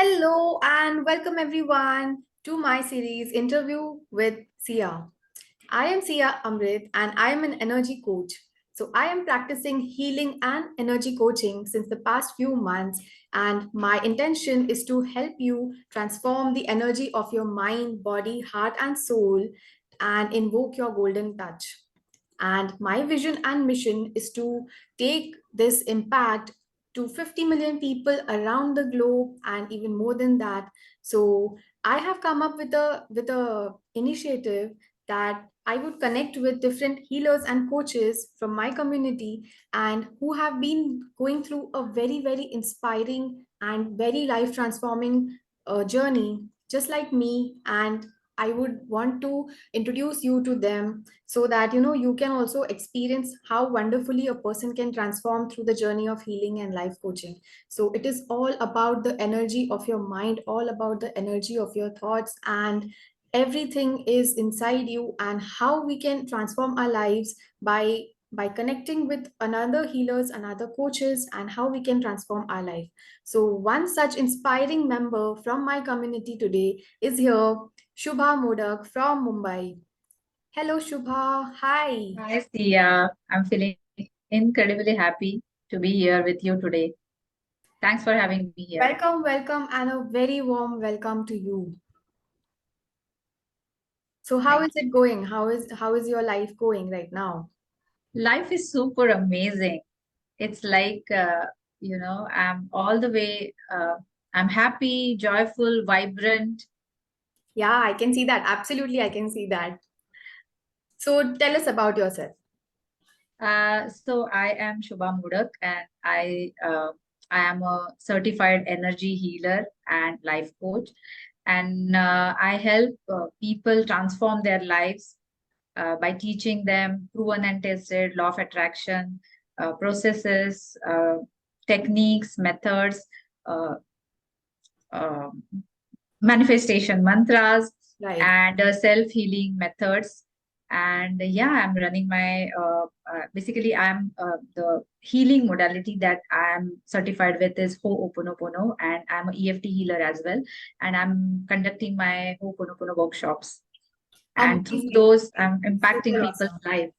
Hello and welcome everyone to my series Interview with Sia. I am Sia Amrit and I am an energy coach. So I am practicing healing and energy coaching since the past few months, and my intention is to help you transform the energy of your mind, body, heart and soul and invoke your golden touch. And my vision and mission is to take this impact to 50 million people around the globe and even more than that. So I have come up with a initiative that I would connect with different healers and coaches from my community and who have been going through a very inspiring and very life transforming journey just like me, and I would want to introduce you to them so that you can also experience how wonderfully a person can transform through the journey of healing and life coaching. So it is all about the energy of your mind, all about the energy of your thoughts, and everything is inside you, and how we can transform our lives by connecting with another healers, another coaches, and how we can transform our life. So one such inspiring member from my community today is here, Shubha Modak from Mumbai. Hello, Shubha. Hi. Hi, Sia. I'm feeling incredibly happy to be here with you today. Thanks for having me here. Welcome, welcome, and a very warm welcome to you. So, how is Thank it you. going? How is your life going right now? Life is super amazing. It's like, I'm all the way, I'm happy, joyful, vibrant. Yeah, I can see that. Absolutely, I can see that. So, tell us about yourself. So I am Shubha Modak, and I am a certified energy healer and life coach. And I help people transform their lives by teaching them proven and tested law of attraction, processes, techniques, methods, uh, uh, manifestation mantras, Right. and self-healing methods. And yeah, I'm running my basically I'm the healing modality that I'm certified with is Ho'oponopono, and I'm a EFT healer as well. And I'm conducting my Ho'oponopono workshops, and through Amazing. those I'm impacting Super people's awesome. life.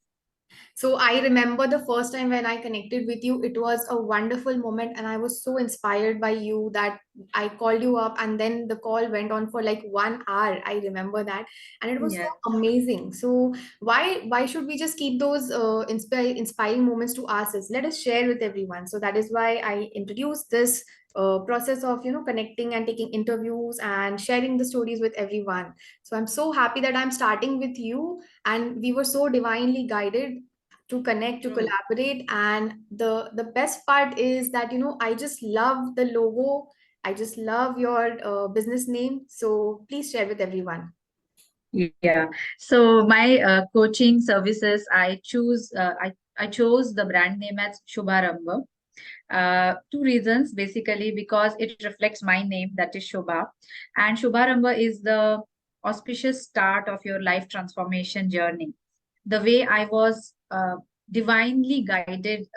So I remember the first time when I connected with you, it was a wonderful moment, and I was so inspired by you that I called you up, and then the call went on for like 1 hour. I remember that, and it was so Yeah. amazing. So why should we just keep those inspiring moments to ourselves? Let us share with everyone. So that is why I introduced this process of connecting and taking interviews and sharing the stories with everyone. So I'm so happy that I'm starting with you, and we were so divinely guided to connect, to True. collaborate. And the best part is that I just love the logo. I just love your business name, so please share with everyone. Yeah. So my coaching services, I chose the brand name as Shubharamba. Two reasons, basically, because it reflects my name, that is Shubha. And Shubharamba is the auspicious start of your life transformation journey. The way I was divinely guided,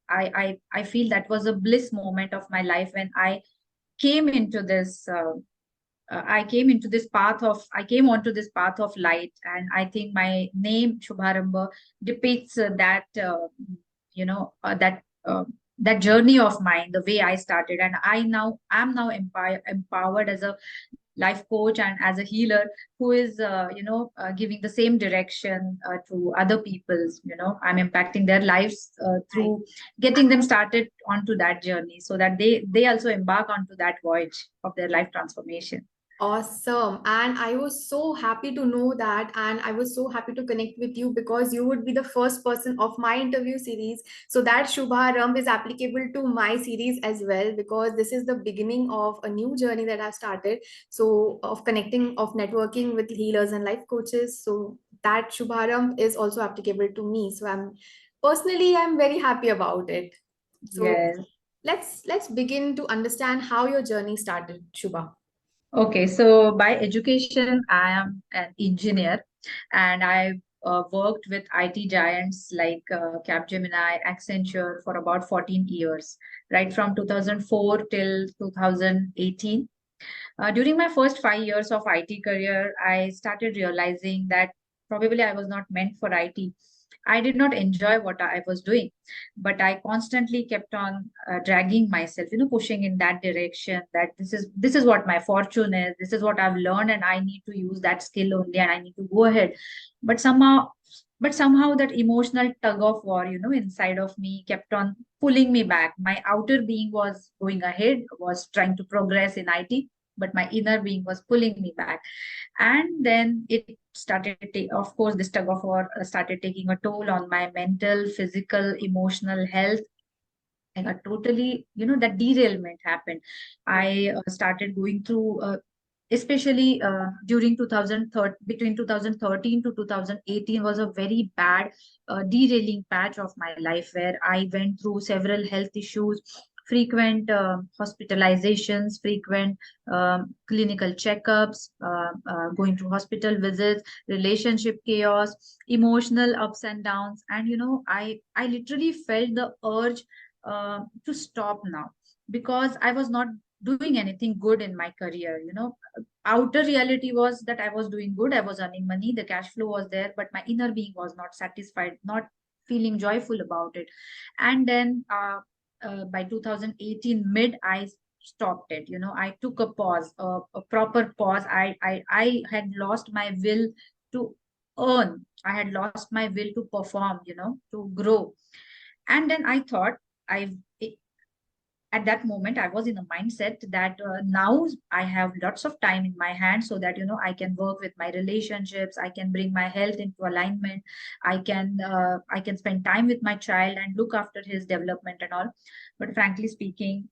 I feel that was a bliss moment of my life when I came into this. I came onto this path of light, and I think my name Shubharamba depicts you know, uh, that, uh, that journey of mine, the way I started. And I'm now empowered as a life coach and as a healer who is, giving the same direction to other people's, I'm impacting their lives Right. through getting them started onto that journey so that they also embark onto that voyage of their life transformation. Awesome. And I was so happy to know that. And I was so happy to connect with you because you would be the first person of my interview series. So that Shubha Ram is applicable to my series as well, because this is the beginning of a new journey that I've started. So of connecting, of networking with healers and life coaches. So that Shubha Ram is also applicable to me. So I'm very happy about it. So Yes. let's begin to understand how your journey started, Shubha. Okay, so by education, I am an engineer, and I worked with IT giants like Capgemini, Accenture for about 14 years, right from 2004 till 2018. During my first 5 years of IT career, I started realizing that probably I was not meant for IT. I did not enjoy what I was doing, but I constantly kept on dragging myself, pushing in that direction. That this is what my fortune is. This is what I've learned, and I need to use that skill only, and I need to go ahead. But somehow that emotional tug of war, inside of me kept on pulling me back. My outer being was going ahead, was trying to progress in IT, but my inner being was pulling me back. And then it started of course this tug of war started taking a toll on my mental, physical, emotional health. Like a totally, that derailment happened. I started going through especially during 2013, between 2013 to 2018 was a very bad derailing patch of my life, where I went through several health issues, frequent hospitalizations, frequent clinical checkups, going to hospital visits, relationship chaos, emotional ups and downs. And I literally felt the urge to stop now, because I was not doing anything good in my career. Outer reality was that I was doing good, I was earning money, the cash flow was there, but my inner being was not satisfied, not feeling joyful about it. And then by 2018 mid, I stopped it. I took a pause, a proper pause. I had lost my will to earn, I had lost my will to perform, to grow. And then I thought, I at that moment I was in a mindset that now I have lots of time in my hand, so that I can work with my relationships, I can bring my health into alignment, I can spend time with my child and look after his development and all. But frankly speaking,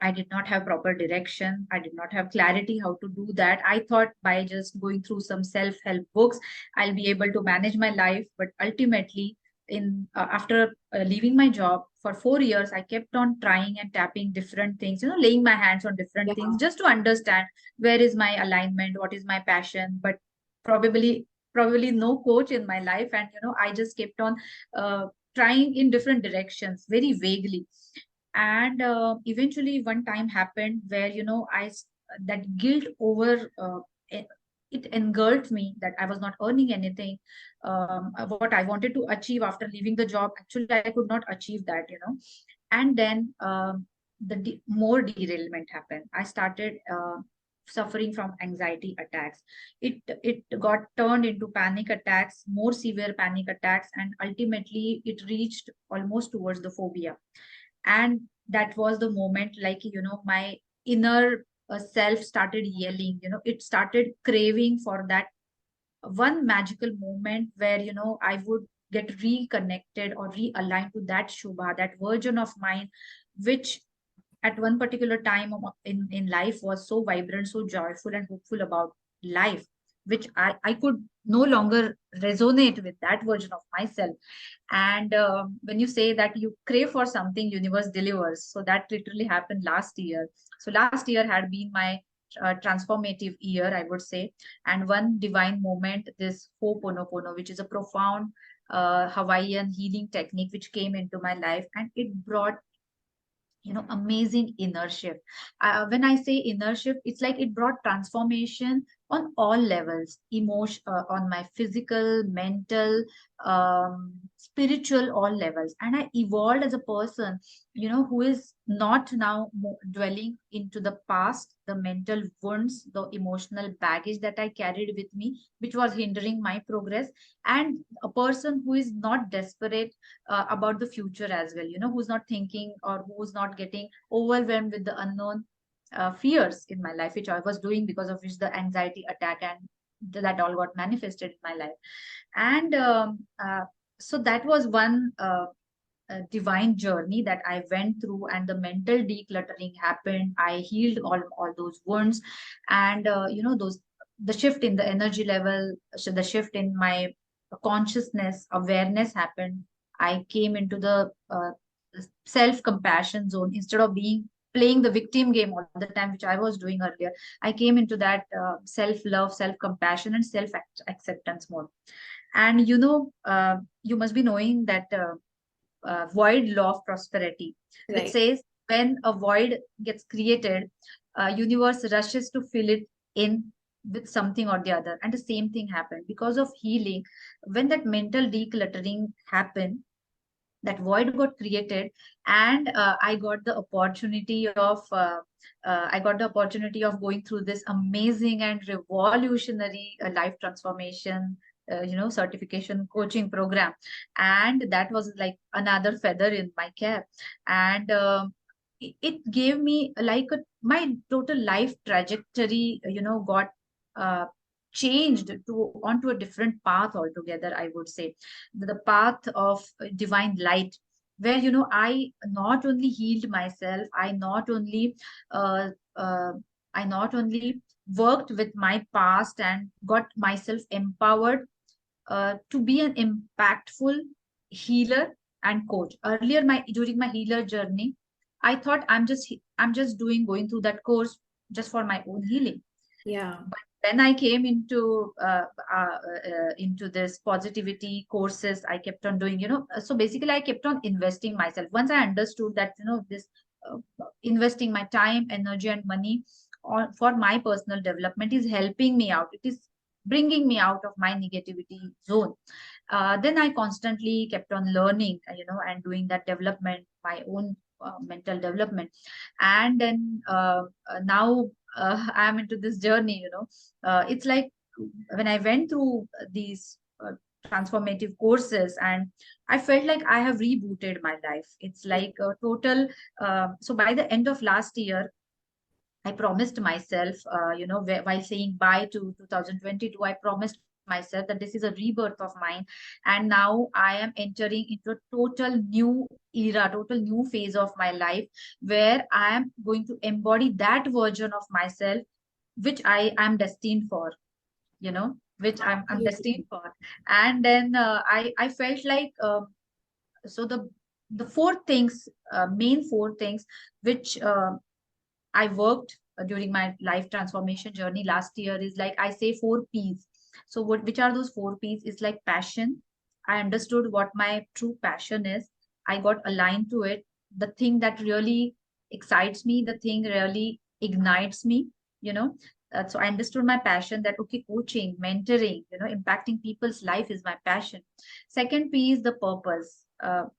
I did not have proper direction. I did not have clarity how to do that. I thought by just going through some self-help books, I'll be able to manage my life. But ultimately, in after leaving my job for 4 years, I kept on trying and tapping different things, laying my hands on different Yeah. things just to understand where is my alignment, what is my passion. But probably, probably no coach in my life, and I just kept on trying in different directions very vaguely. And eventually one time happened where that guilt over it, it engulfed me, that I was not earning anything. What I wanted to achieve after leaving the job, actually I could not achieve that. And then more derailment happened. I started suffering from anxiety attacks. It got turned into panic attacks, more severe panic attacks, and ultimately it reached almost towards the phobia. And that was the moment, like my inner self started yelling. It started craving for that one magical moment where I would get reconnected or realigned to that Shubha, that version of mine, which at one particular time in life was so vibrant, so joyful and hopeful about life, which I could no longer resonate with that version of myself. And when you say that you crave for something, universe delivers. So that literally happened last year. So last year had been my transformative year, I would say. And one divine moment, this Ho'oponopono, which is a profound Hawaiian healing technique, which came into my life, and it brought amazing inner shift. When I say inner shift, it's like it brought transformation on all levels, emotion, on my physical, mental, spiritual, all levels. And I evolved as a person, who is not now dwelling into the past, the mental wounds, the emotional baggage that I carried with me, which was hindering my progress. And a person who is not desperate about the future as well, who's not thinking, or who's not getting overwhelmed with the unknown fears in my life, which I was doing, because of which the anxiety attack and that all got manifested in my life. And so that was one divine journey that I went through, and the mental decluttering happened. I healed all those wounds, and those, the shift in the energy level, so the shift in my consciousness, awareness happened. I came into the self compassion zone, instead of being playing the victim game all the time, which I was doing earlier. I came into that self love, self compassion, and self acceptance mode. And you must be knowing that void law of prosperity, which Right. says when a void gets created, universe rushes to fill it in with something or the other. And the same thing happened because of healing. When that mental decluttering happened, that void got created, and I got the opportunity of going through this amazing and revolutionary life transformation certification coaching program. And that was like another feather in my cap. And it gave me like my total life trajectory got uh, changed to onto a different path altogether, I would say. The path of divine light, where I not only healed myself, uh, uh, I not only worked with my past and got myself empowered to be an impactful healer and coach. Earlier, my during my healer journey, I thought I'm just doing going through that course just for my own healing. Yeah. But when I came into this positivity courses, I kept on doing, so basically I kept on investing myself. Once I understood that, this uh, investing my time, energy, and money for my personal development is helping me out. It is bringing me out of my negativity zone. Then I constantly kept on learning, and doing that development, my own mental development. And then now I'm into this journey. It's like when I went through these transformative courses, and I felt like I have rebooted my life. It's like a total. So by the end of last year, I promised myself, while saying bye to 2022, I promised myself that this is a rebirth of mine. And now I am entering into a total new era, total new phase of my life, where I am going to embody that version of myself, which I am destined for, which I'm destined Absolutely. for. And then I felt like, so the four things, main four things, which I worked during my life transformation journey last year is like I say four P's. So which are those four P's? Is like passion. I understood what my true passion is. I got aligned to it. The thing that really excites me, the thing really ignites me, you know. So I understood my passion, that okay, coaching, mentoring, impacting people's life is my passion. Second P is the purpose.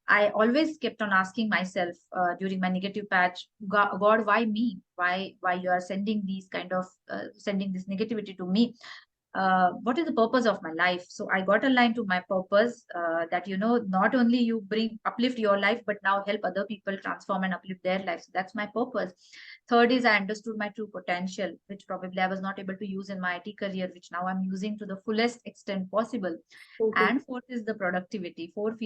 I always kept on asking myself during my negative patch, God, why me? Why you are sending these kind of sending this negativity to me? What is the purpose of my life? So I got aligned to my purpose, that not only you bring uplift your life, but now help other people transform and uplift their lives. So that's my purpose. Third is I understood my true potential, which probably I was not able to use in my IT career, which now I'm using to the fullest extent possible. Totally. And fourth is the productivity. Fourth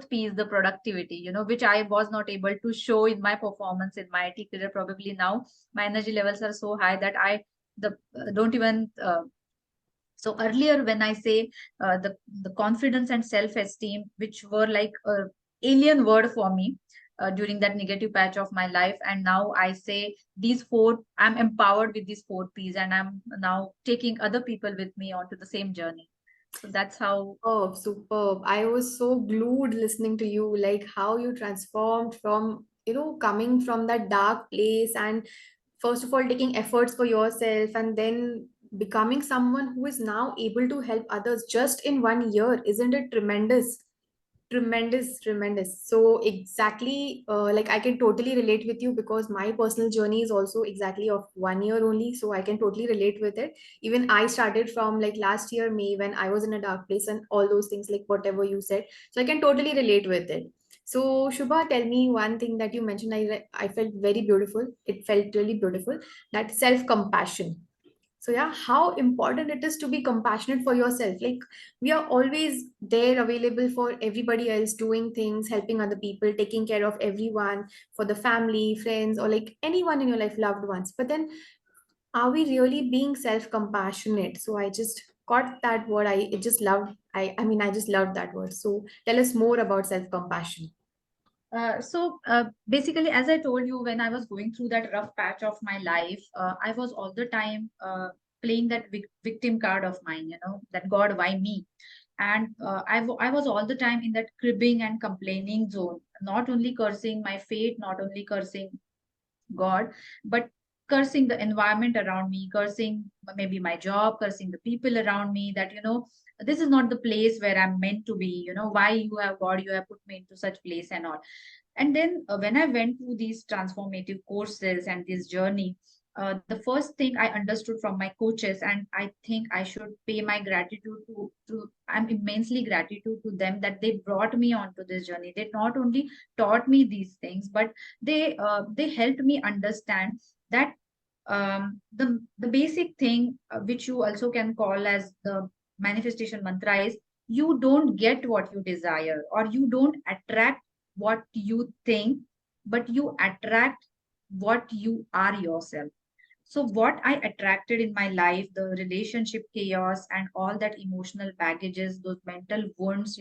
P is the productivity, which I was not able to show in my performance in my IT career. Probably now my energy levels are so high that I the don't even so earlier, when I say the confidence and self-esteem, which were like a alien word for me during that negative patch of my life, and now I say these four. I'm empowered with these four P's, and I'm now taking other people with me onto the same journey. So that's how. Superb, superb. I was so glued listening to you, like how you transformed from, coming from that dark place and first of all taking efforts for yourself and then becoming someone who is now able to help others just in 1 year. Isn't it tremendous? Tremendous, tremendous. So exactly, like I can totally relate with you because my personal journey is also exactly of 1 year only. So I can totally relate with it. Even I started from like last year May when I was in a dark place and all those things, like whatever you said. So I can totally relate with it. So Shubha, tell me one thing that you mentioned. I felt very beautiful. It felt really beautiful. That self compassion. So yeah, how important it is to be compassionate for yourself. Like we are always there available for everybody else, doing things, helping other people, taking care of everyone, for the family, friends, or like anyone in your life, loved ones. But then are we really being self-compassionate? So I just got that word. I just loved I just loved that word. So tell us more about self-compassion. So basically, as I told you, when I was going through that rough patch of my life, I was all the time playing that victim card of mine, that God, why me? And I was all the time in that cribbing and complaining zone, not only cursing my fate, not only cursing God, but cursing the environment around me, cursing maybe my job, cursing the people around me, that this is not the place where I'm meant to be. Why you have, God, you have put me into such place and all. And then when I went through these transformative courses and this journey, the first thing I understood from my coaches, and I think I should pay my gratitude to I'm immensely gratitude to them, that they brought me onto this journey. They not only taught me these things, but they helped me understand that the basic thing, which you also can call as the manifestation mantra, is you don't get what you desire, or you don't attract what you think, but you attract what you are yourself. So what I attracted in my life, the relationship chaos and all that emotional baggages, those mental wounds,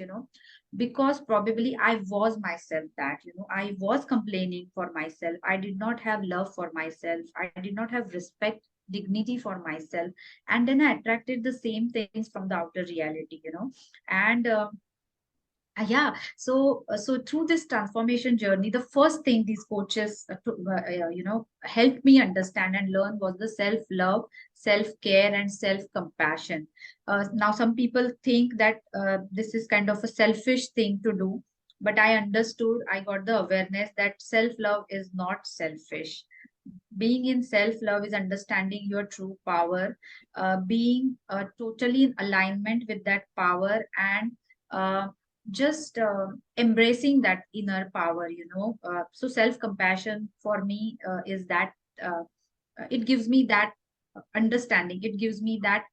because probably I was myself, that, I was complaining for myself. I did not have love for myself. I did not have respect, dignity for myself. And then I attracted the same things from the outer reality, and yeah. So through this transformation journey, the first thing these coaches helped me understand and learn was the self love, self care, and self compassion. Now some people think that this is kind of a selfish thing to do, but I understood, I got the awareness that self love is not selfish. Being in self love is understanding your true power, being totally in alignment with that power, and uh, just embracing that inner power. So self compassion for me is that, uh, it gives me that understanding, it gives me that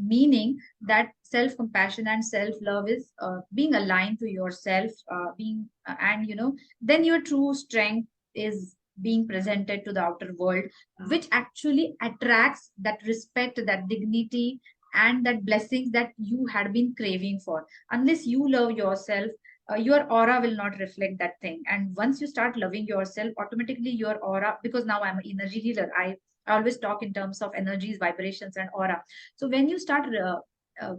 meaning, that self compassion and self love is being aligned to yourself, being and then your true strength is being presented to the outer world, which actually attracts that respect, that dignity, and that blessings that you had been craving for. Unless you love yourself, your aura will not reflect that thing. And once you start loving yourself, automatically your aura, because now I'm an energy healer, I always talk in terms of energies, vibrations, and aura. So when you start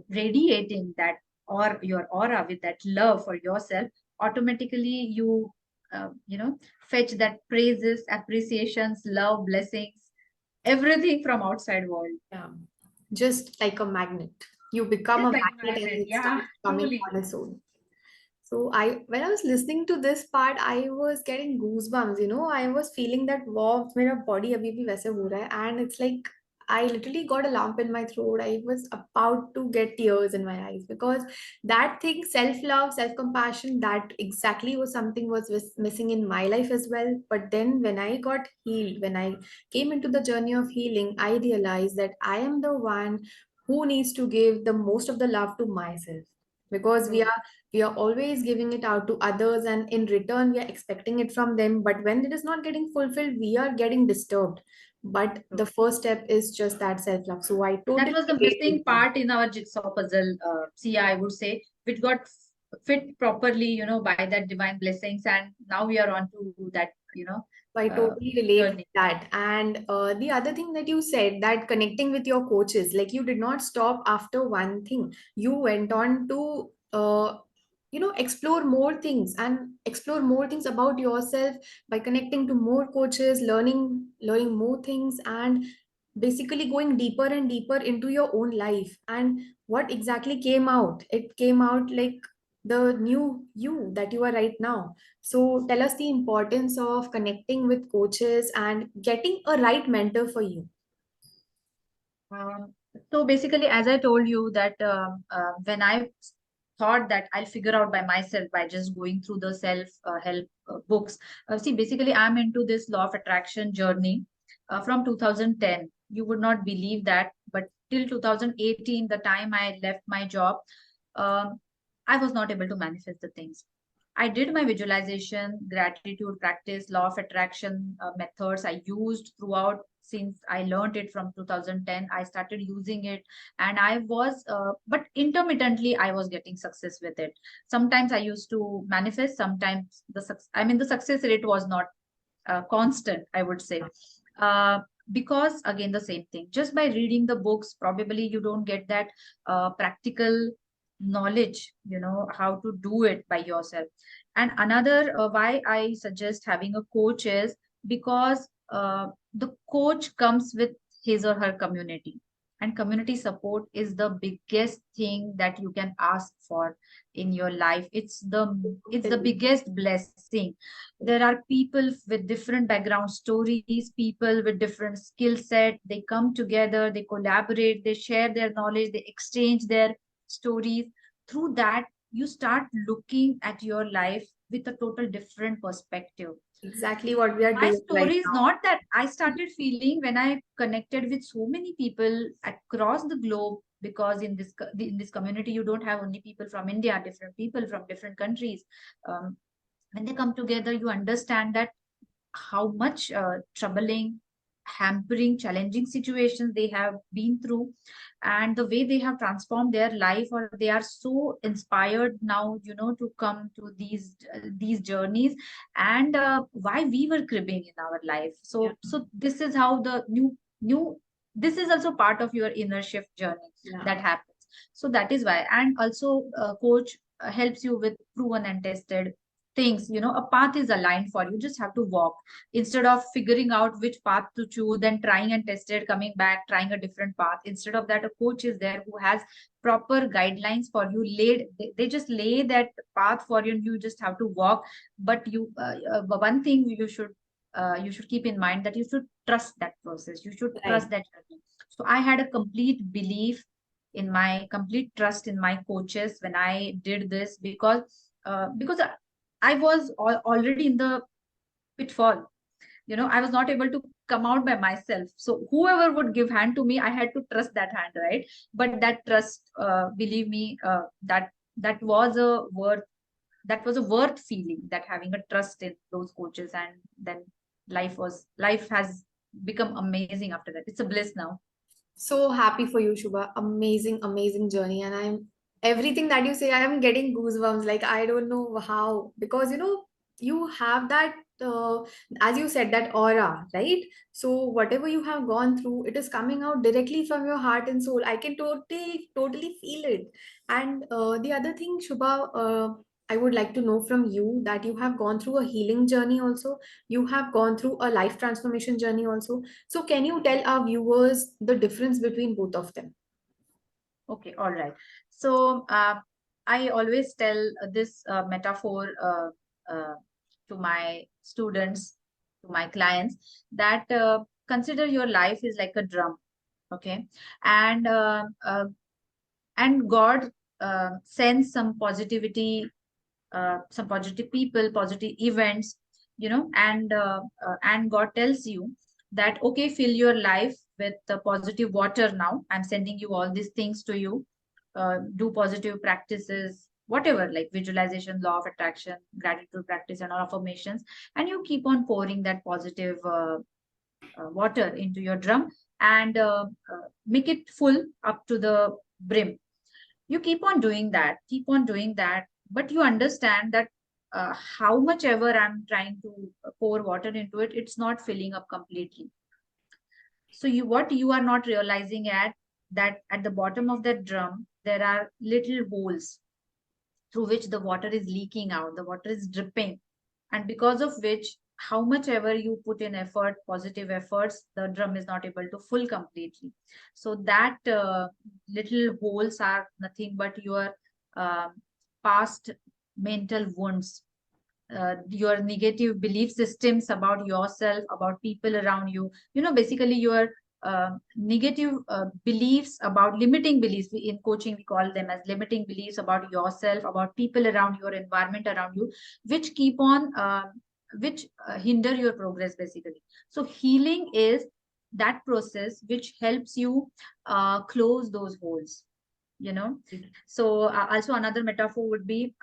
radiating that, or your aura with that love for yourself, automatically you fetch that praises, appreciations, love, blessings, everything from outside world. Yeah. Just like a magnet. You become a Just like a magnet and magnet. it Yeah, starts coming truly. on its own. So when I was listening to this part, I was getting goosebumps. I was feeling that wow, मेरा body अभी भी वैसे हो रहा है, and it's like I literally got a lump in my throat. I was about to get tears in my eyes because that thing, self-love, self-compassion, that exactly was something was missing in my life as well. But then when I got healed, when I came into the journey of healing, I realized that I am the one who needs to give the most of the love to myself, because we True. are we are always giving it out to others, and in return we are expecting it from them, but when it is not getting fulfilled we are getting disturbed. But the True. first step is just that self love, so I That totally was the relate with missing you. part in our jigsaw puzzle, Sia, I would say, which got fit properly, by that divine blessings, and now we are on to that, So I uh, totally relate with journey. that. And the other thing that you said, that connecting with your coaches, like you did not stop after one thing. You went on to, explore more things and explore more things about yourself by connecting to more coaches, learning more things, and basically going deeper and deeper into your own life. And what exactly came out? It came out like the new you that you are right now. So tell us the importance of connecting with coaches and getting a right mentor for you. Um, so basically, as I told you that when I thought that I'll figure out by myself by just going through the self help books. See, basically, I'm into this law of attraction journey from 2010. You would not believe that, but till 2018, the time I left my job, um, I was not able to manifest the things. I did my visualization, gratitude practice, law of attraction methods I used throughout since I learned it from 2010. I started using it, and I was, but intermittently, I was getting success with it. Sometimes I used to manifest, sometimes the success rate was not constant, I would say. Uh, because again, the same thing, just by reading the books, probably you don't get that practical knowledge, how to do it by yourself. And another why I suggest having a coach is because the coach comes with his or her community, and community support is the biggest thing that you can ask for in your life. It's the biggest blessing. There are people with different background stories, people with different skill set. They come together, they collaborate, they share their knowledge, they exchange their stories. Through that, you start looking at your life with a total different perspective. Exactly what we are My doing right story is now. not that I started feeling when I connected with so many people across the globe, because in this community you don't have only people from India, different people from different countries. um, when they come together, you understand that how much troubling, hampering, challenging situations they have been through, and the way they have transformed their life, or they are so inspired now, to come to these journeys, and why we were cribbing in our life. Yeah. So this is how the new this is also part of your inner shift journey Yeah. that happens. So that is why. And also, coach helps you with proven and tested things. A path is aligned for you, just have to walk. Instead of figuring out which path to choose, then trying and tested, coming back, trying a different path, instead of that, a coach is there who has proper guidelines for you laid. They just lay that path for you, and you just have to walk. But one thing you should keep in mind, that you should trust that process, you should Right. trust that journey. So I had a complete belief in my complete trust in my coaches when I did this, because I was already in the pitfall. I was not able to come out by myself. So whoever would give hand to me, I had to trust that hand, right? But that trust, believe me, that was a worth feeling, that having a trust in those coaches. And then life has become amazing after that. It's a bliss now. So happy for you, Shubha. Amazing, amazing journey. And I'm everything that you say, I am getting goosebumps. Like, I don't know how, because you have that, as you said, that aura, right? So, whatever you have gone through, it is coming out directly from your heart and soul. I can totally, totally feel it. And the other thing, Shubha, I would like to know from you that you have gone through a healing journey also. You have gone through a life transformation journey also. So, can you tell our viewers the difference between both of them? Okay, all right. So I always tell this metaphor to my students, to my clients, that consider your life is like a drum. Okay. And uh, uh, and God sends some positive people, positive events, and God tells you that, okay, fill your life with the positive water now. I'm sending you all these things to you. Do positive practices, whatever, like visualization, law of attraction, gratitude practice, and all affirmations, and you keep on pouring that positive water into your drum, and make it full up to the brim. You keep on doing that, but you understand that how much ever I'm trying to pour water into it, it's not filling up completely. So what you are not realizing that at the bottom of that drum there are little holes through which the water is leaking out, the water is dripping, and because of which, how much ever you put in effort, positive efforts, the drum is not able to full completely. So that little holes are nothing but your uh, past mental wounds, your negative belief systems about yourself, about people around you. Basically your negative beliefs, about limiting beliefs. In coaching we call them as limiting beliefs about yourself, about people around, your environment around you, which keep on which hinder your progress basically. So healing is that process which helps you close those holes, you know so also another metaphor would be,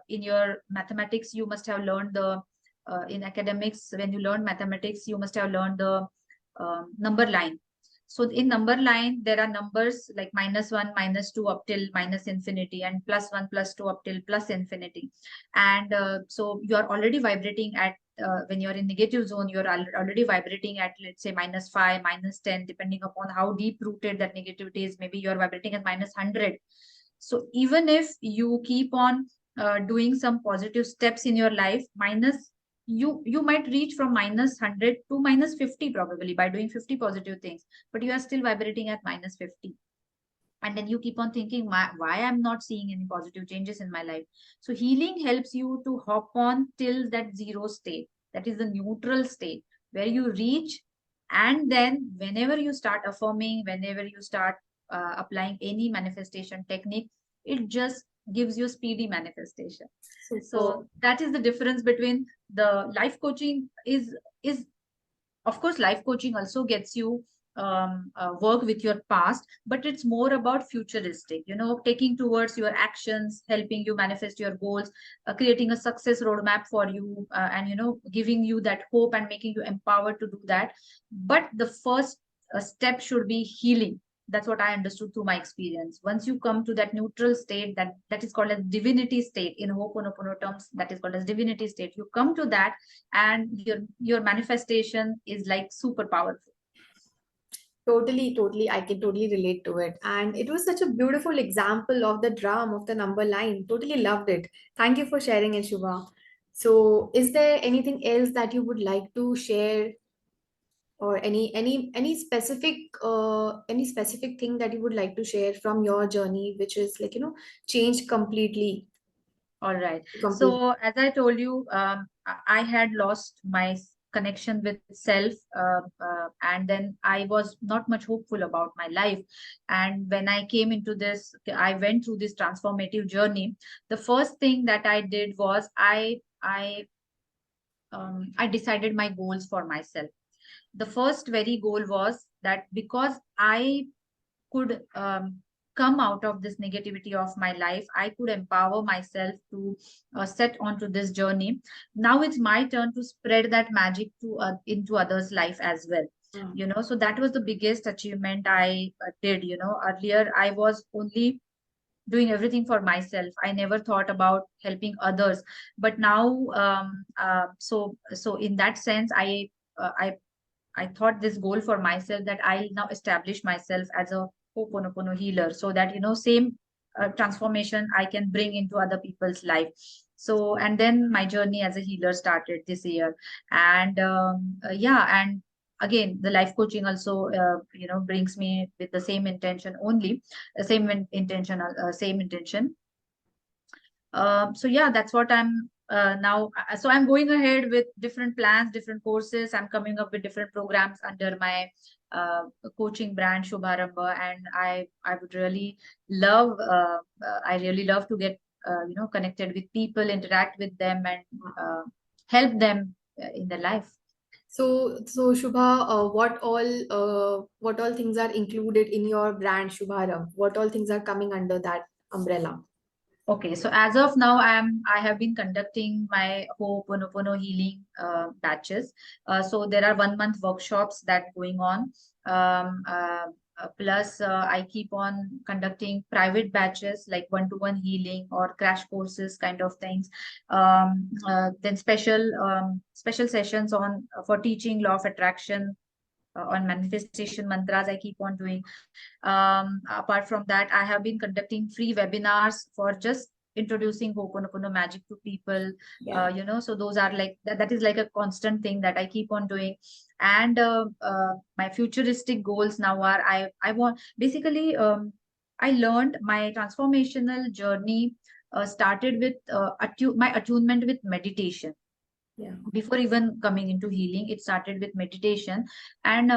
in your mathematics you must have learned the in academics, when you learn mathematics you must have learned the number line. So in number line there are numbers like -1, -2, up till minus infinity, and +1, +2, up till plus infinity. And so you are already vibrating at, when you're in negative zone, you're already vibrating at, let's say, -5, -10, depending upon how deep rooted that negativity is. Maybe you're vibrating at -100. So even if you keep on doing some positive steps in your life, minus you might reach from -100 to -50 probably by doing 50 positive things, but you are still vibrating at -50. And then you keep on thinking, why I'm not seeing any positive changes in my life. So healing helps you to hop on till that zero state, that is the neutral state, where you reach. And then whenever you start affirming, whenever you start applying any manifestation technique, it just gives you speedy manifestation. Super. So that is the difference between the life coaching is of course life coaching also gets you work with your past, but it's more about futuristic, taking towards your actions, helping you manifest your goals, creating a success roadmap for you, and giving you that hope and making you empowered to do that. But the first step should be healing. That's what I understood through my experience. Once you come to that neutral state, that is called as divinity state in Ho'oponopono terms, that is called as divinity state. You come to that, and your manifestation is like super powerful. Totally, totally. I can totally relate to it. And it was such a beautiful example of the drum of the number line. Totally loved it. Thank you for sharing it, Shubha. So, is there anything else that you would like to share, or any specific thing that you would like to share from your journey, which is like, changed completely, All right. complete. So as I told you, I had lost my connection with self, and then I was not much hopeful about my life. And when I came into this, I went through this transformative journey. The first thing that I did was I decided my goals for myself. The first very goal was that because I could come out of this negativity of my life, I could empower myself to set onto this journey. Now it's my turn to spread that magic to into others life as well. Mm. So that was the biggest achievement I did. Earlier I was only doing everything for myself. I never thought about helping others. But now, so in that sense, I thought this goal for myself, that I'll now establish myself as a Ho'oponopono healer, so that same transformation I can bring into other people's life. So, and then my journey as a healer started this year. And yeah, and again the life coaching also brings me with the same intention only, same intention. So yeah, that's what I'm now. So I'm going ahead with different plans, different courses. I'm coming up with different programs under my uh, coaching brand Shubharamba, and I would really love. I really love to get connected with people, interact with them, and help them in their life. So Shubha, what all things are included in your brand Shubharam? What all things are coming under that umbrella? Okay, so as of now, I have been conducting my Ho'oponopono healing batches. So there are 1 month workshops that going on. Um, uh, Plus, I keep on conducting private batches like one-to-one healing or crash courses kind of things. Then special sessions on for teaching law of attraction, on manifestation mantras I keep on doing. Apart from that, I have been conducting free webinars for just introducing Ho'oponopono magic to people. Yeah. So those are like that is like a constant thing that I keep on doing. And my futuristic goals now are, I want basically, I learned my transformational journey started with my attunement with meditation. Yeah. Before even coming into healing, it started with meditation. And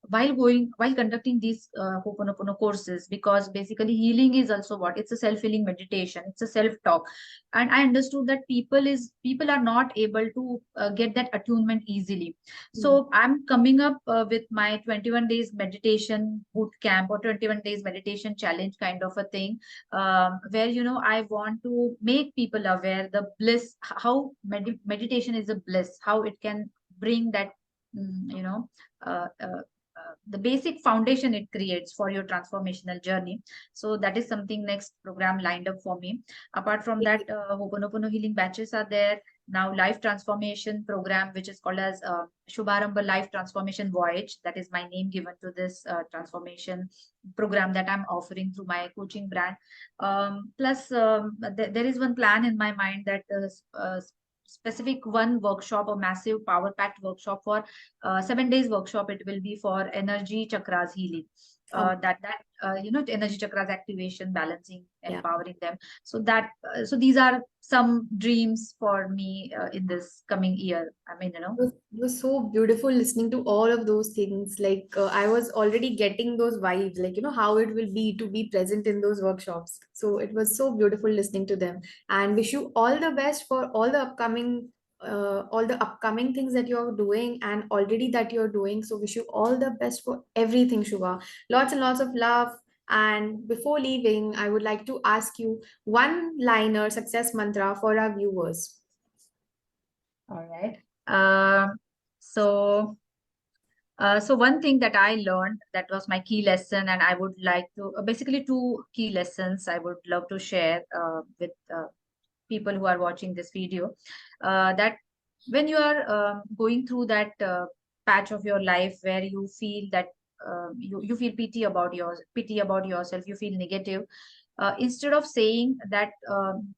while conducting these Ho'oponopono courses, because basically healing is also what, it's a self-healing meditation, it's a self-talk. And I understood that people are not able to get that attunement easily. Mm. So I'm coming up with my 21 days meditation boot camp or 21 days meditation challenge kind of a thing, where I want to make people aware the bliss, how meditation is a bliss, how it can bring that mm, you know uh, uh, the basic foundation it creates for your transformational journey. So that is something next program lined up for me. Apart from that, Ho'oponopono healing batches are there. Now life transformation program, which is called as Shubharamba Life Transformation Voyage. That is my name given to this transformation program that I'm offering through my coaching brand. Plus, there is one plan in my mind that specific one workshop, a massive power packed workshop for 7 days workshop. It will be for energy chakras healing. Um, Energy chakras activation, balancing, yeah. empowering them. So these are some dreams for me in this coming year. I mean, It was so beautiful listening to all of those things. Like I was already getting those vibes, like how it will be to be present in those workshops. So it was so beautiful listening to them. And wish you all the best for all the upcoming things that you're doing and already that you're doing. So wish you all the best for everything, Shubha. Lots and lots of love. And before leaving, I would like to ask you one liner success mantra for our viewers. all right. So one thing that I learned, that was my key lesson, and I would like to basically two key lessons I would love to share with people who are watching this video. That when you are going through that patch of your life where you feel that you feel pity about yourself, you feel negative. Instead of saying that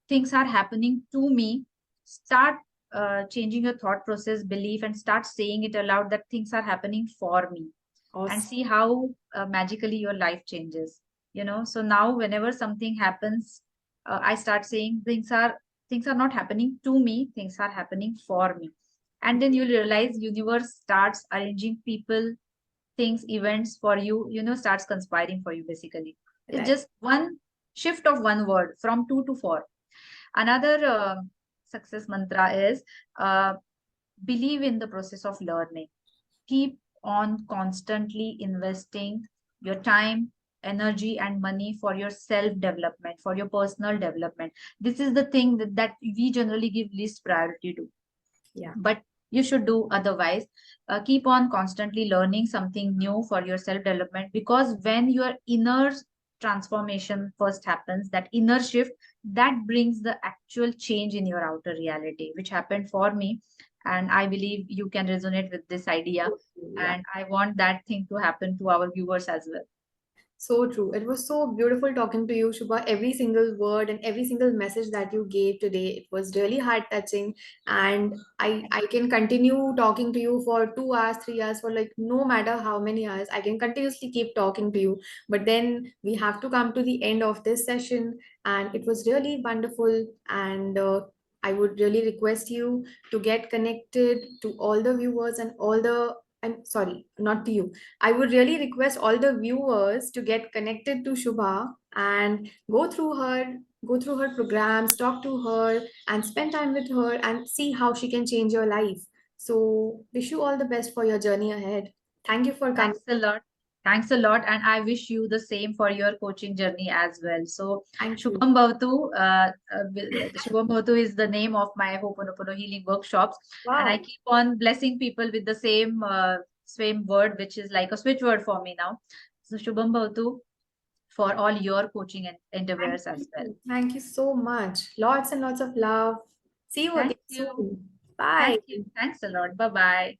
things are happening to me, start changing your thought process, belief, and start saying it aloud that things are happening for me, and Awesome. see how magically your life changes. So now whenever something happens, I start saying things are not happening to me, things are happening for me. And then you'll realize universe starts arranging people, things, events for you, starts conspiring for you basically. It's Right. just one shift of one word from 2 to 4. Another success mantra is believe in the process of learning. Keep on constantly investing your time, energy, and money for your self development, for your personal development. This is the thing that we generally give least priority to, Yeah. but you should do otherwise. Keep on constantly learning something new for your self development, because when your inner transformation first happens, that inner shift, that brings the actual change in your outer reality, which happened for me. And I believe you can resonate with this idea, Yeah. and I want that thing to happen to our viewers as well. So true. It was so beautiful talking to you, Shubha. Every single word and every single message that you gave today, it was really heart touching. And I can continue talking to you for 2 hours, 3 hours, for like no matter how many hours. I can continuously keep talking to you. But then we have to come to the end of this session, and it was really wonderful. And I would really request you to get connected to all the viewers and all the. I'm sorry, not to you. I would really request all the viewers to get connected to Shubha and go through her programs, talk to her, and spend time with her and see how she can change your life. So, wish you all the best for your journey ahead. Thank you for coming. Thanks a lot. Thanks a lot. And I wish you the same for your coaching journey as well. So, Thank you. Shubham Bhavtu is the name of my Ho'oponopono healing workshops. And I Wow. keep on blessing people with the same word, which is like a switch word for me now. So, Shubham Bhavtu for all your coaching and Thank endeavors as well. you. Thank you so much. Lots and lots of love. See you Thank again you. soon. Bye. Thank you. Thanks a lot. Bye bye.